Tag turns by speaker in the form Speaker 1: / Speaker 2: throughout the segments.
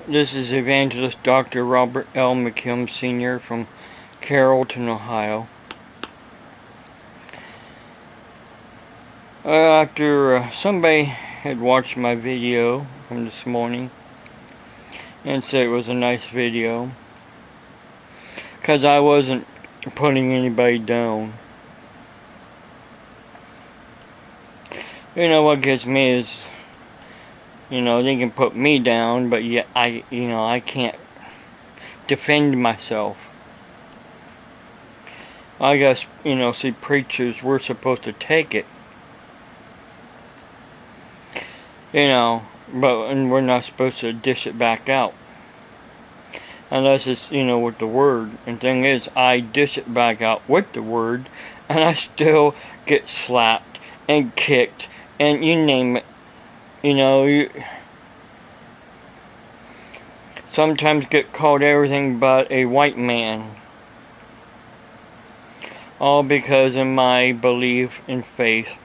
Speaker 1: This is Evangelist Dr. Robert L. McKim Sr. from Carrollton, Ohio. After somebody had watched my video from this morning and said it was a nice video, because I wasn't putting anybody down. You know what gets me is, they can put me down, but yet I can't defend myself. I guess, see, preachers, we're supposed to take it. And we're not supposed to dish it back out. Unless it's, with the word. And thing is, I dish it back out with the word, and I still get slapped and kicked, and you name it. You sometimes get called everything but a white man. All because of my belief in faith.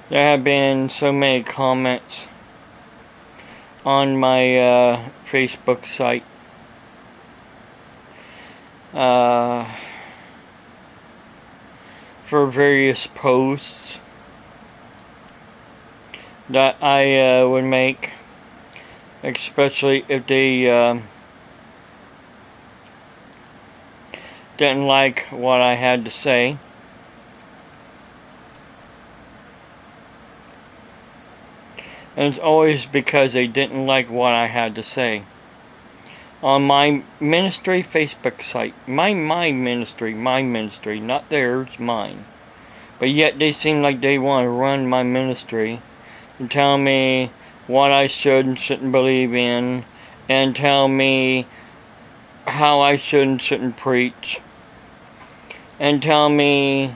Speaker 1: There have been so many comments on my Facebook site for various posts that I would make, especially if they didn't like what I had to say. And it's always because they didn't like what I had to say. On my ministry Facebook site. My ministry, not theirs, mine. But yet they seem like they want to run my ministry and tell me what I should and shouldn't believe in, and tell me how I should and shouldn't preach, and tell me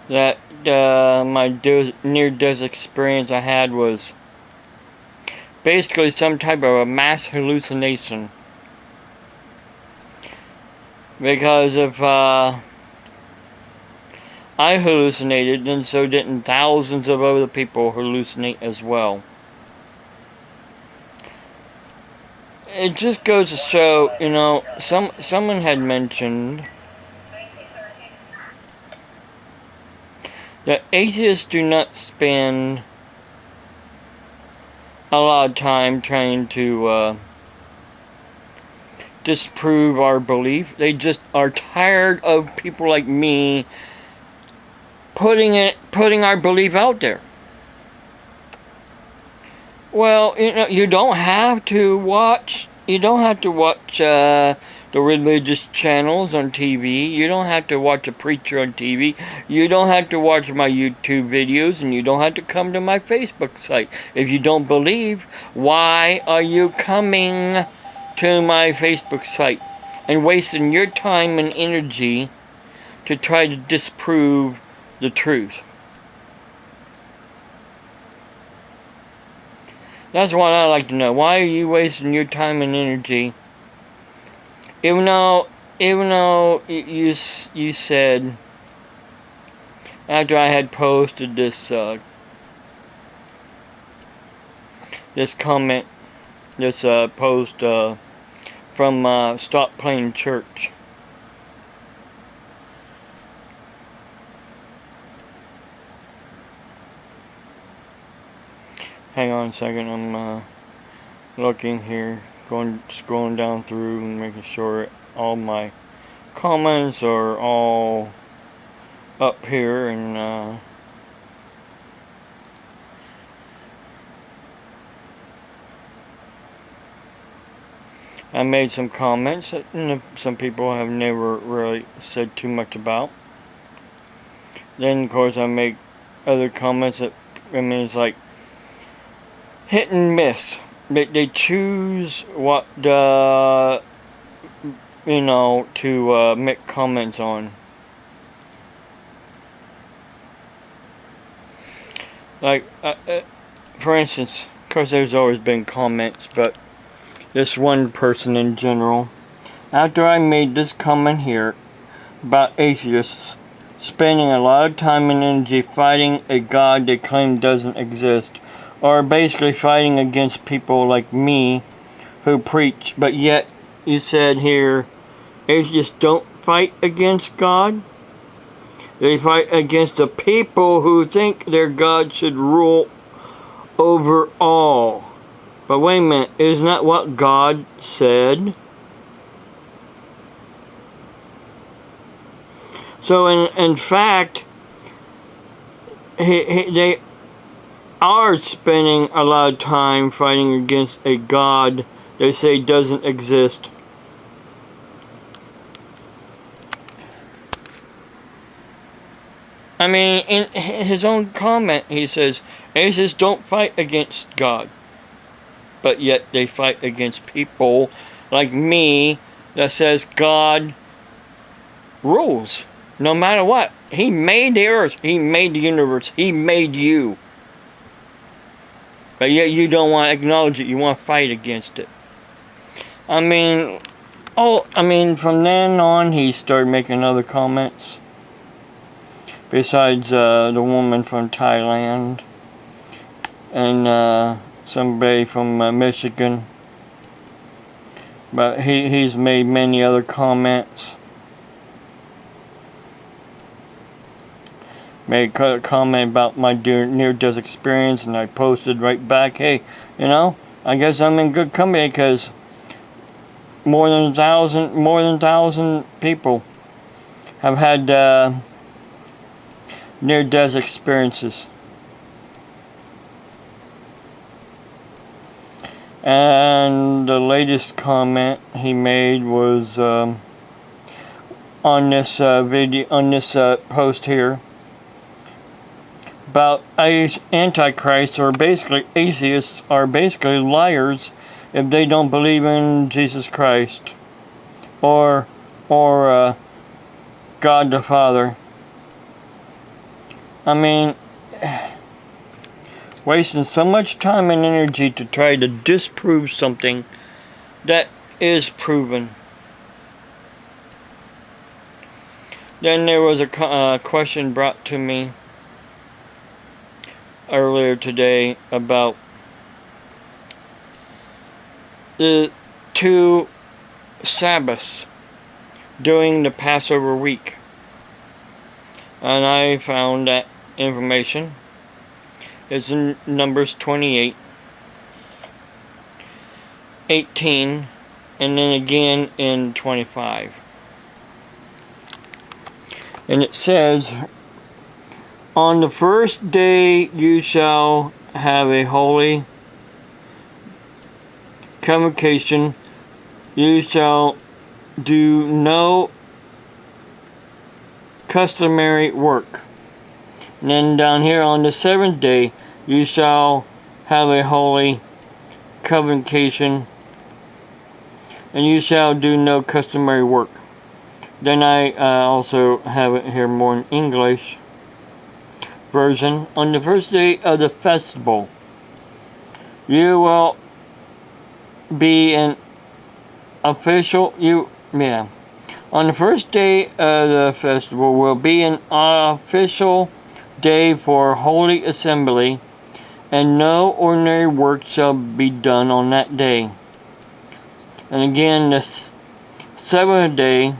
Speaker 1: that my near-death experience I had was basically some type of a mass hallucination. Because if I hallucinated, then so didn't thousands of other people hallucinate as well. It just goes to show, someone had mentioned that atheists do not spend a lot of time trying to disprove our belief. They just are tired of people like me putting our belief out there. Well, you don't have to watch the religious channels on TV. You don't have to watch a preacher on TV. You don't have to watch my YouTube videos, and you don't have to come to my Facebook site. If you don't believe, why are you coming to my Facebook site and wasting your time and energy to try to disprove the truth? That's what I like to know. Why are you wasting your time and energy? Even though you said, after I had posted this comment, this post from Stop Playing Church. Hang on a second, I'm looking here, scrolling down through and making sure all my comments are all up here, and I made some comments that some people have never really said too much about. Then of course I make other comments that, it's like hit and miss. They choose what to make comments on. Like, for instance, of course there's always been comments, but this one person in general, after I made this comment here about atheists spending a lot of time and energy fighting a God they claim doesn't exist, are basically fighting against people like me who preach. But yet, you said here, atheists don't fight against God. They fight against the people who think their God should rule over all. But wait a minute, isn't that what God said? So in fact, they are spending a lot of time fighting against a God they say doesn't exist. I mean, in his own comment, he says, atheists don't fight against God. But yet they fight against people like me that says God rules. No matter what. He made the earth. He made the universe. He made you. But yet you don't want to acknowledge it. You want to fight against it. I mean, from then on he started making other comments. Besides the woman from Thailand. And somebody from Michigan. But he's made many other comments. Made a comment about my near-death experience, and I posted right back, hey, I guess I'm in good company because more than 1,000 people have had near-death experiences. And the latest comment he made was on this post here about Antichrist, or basically atheists are basically liars if they don't believe in Jesus Christ or God the Father. I mean, wasting so much time and energy to try to disprove something that is proven. Then there was a question brought to me earlier today about the 2 Sabbaths during the Passover week. And I found that information is in Numbers 28, 18, and then again in 25. And it says, on the first day you shall have a holy convocation. You shall do no customary work. And then down here, on the 7th day you shall have a holy convocation, and you shall do no customary work. Then I also have it here more in English version. On the first day of the festival, you will be an official. On the first day of the festival will be an official day for holy assembly, and no ordinary work shall be done on that day. And again, the 7th day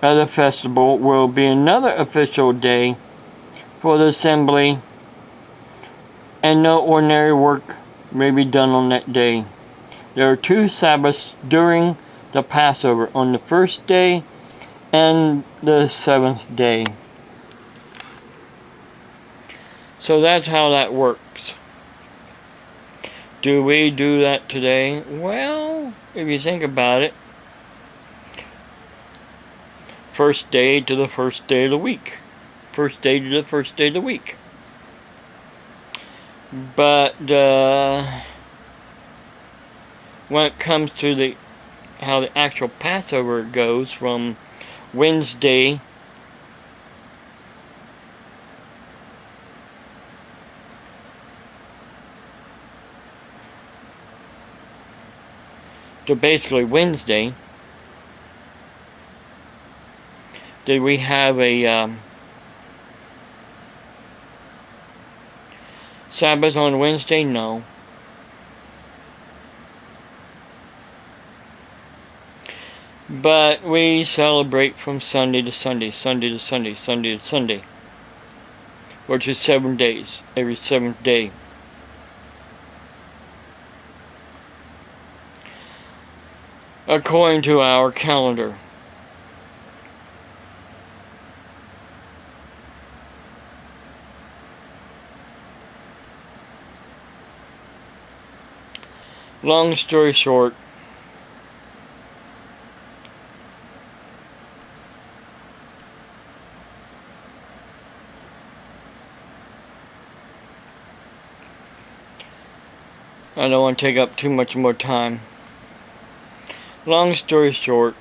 Speaker 1: of the festival will be another official day for the assembly, and no ordinary work may be done on that day. There are 2 Sabbaths during the Passover, on the first day and the 7th day. So that's how that works. Do we do that today? Well, if you think about it, first day to the first day of the week. First day to the first day of the week. But when it comes to how the actual Passover goes from Wednesday to basically Wednesday, did we have a Sabbath on Wednesday? No. But we celebrate from Sunday to Sunday, Sunday to Sunday, Sunday to Sunday, which is 7 days, every 7th day. According to our calendar. Long story short, I don't want to take up too much more time. Long story short,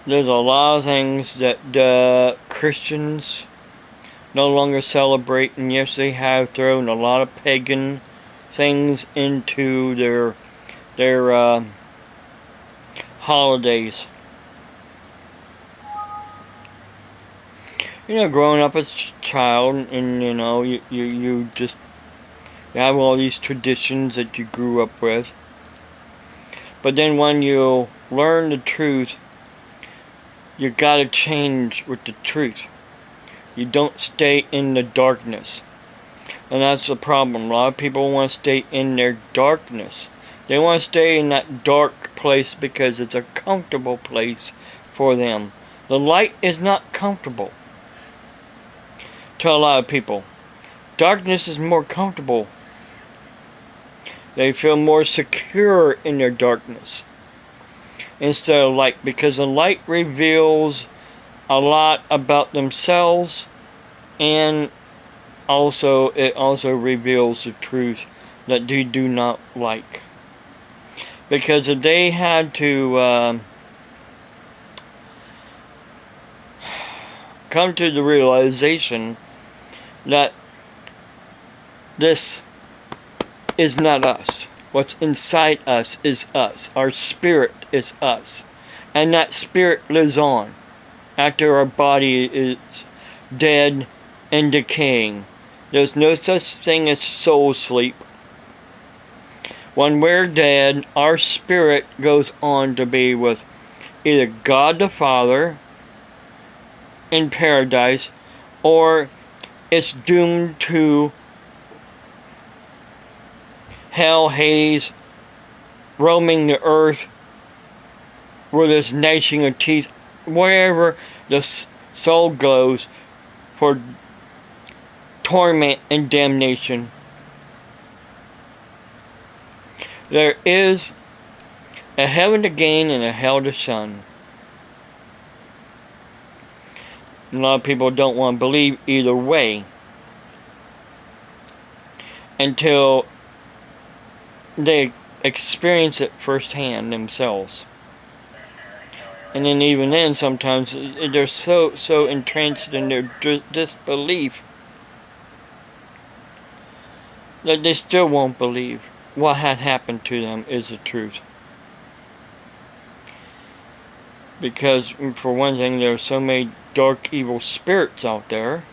Speaker 1: there's a lot of things that Christians no longer celebrate, and yes, they have thrown a lot of pagan things into their holidays. Growing up as a child, and you just have all these traditions that you grew up with. But then when you learn the truth, you gotta change with the truth. You don't stay in the darkness. And that's the problem. A lot of people want to stay in their darkness. They want to stay in that dark place because it's a comfortable place for them. The light is not comfortable to a lot of people. Darkness is more comfortable. They feel more secure in their darkness instead of light, because the light reveals a lot about themselves, and it also reveals the truth that they do not like. Because if they had to come to the realization that this is not us. What's inside us is us. Our spirit is us. And that spirit lives on after our body is dead and decaying. There's no such thing as soul sleep. When we're dead, our spirit goes on to be with either God the Father in paradise, or it's doomed to hell, Hades, roaming the earth with its gnashing of teeth, wherever the soul goes for torment and damnation. There is a heaven to gain and a hell to shun. A lot of people don't want to believe either way until they experience it firsthand themselves. And then even then, sometimes they're so entranced in their disbelief that they still won't believe what had happened to them is the truth. Because, for one thing, there are so many dark, evil spirits out there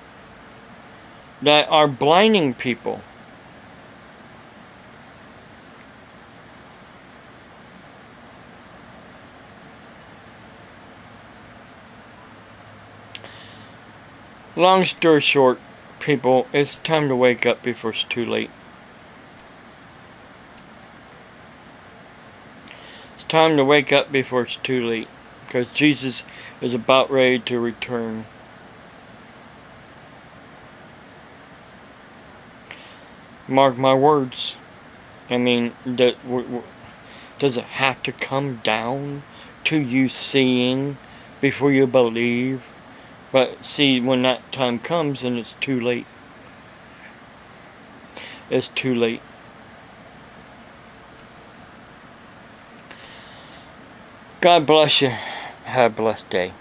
Speaker 1: that are blinding people. Long story short, people, it's time to wake up before it's too late. It's time to wake up before it's too late, because Jesus is about ready to return. Mark my words. I mean, does it have to come down to you seeing before you believe? But see, when that time comes, then it's too late. It's too late. God bless you. Have a blessed day.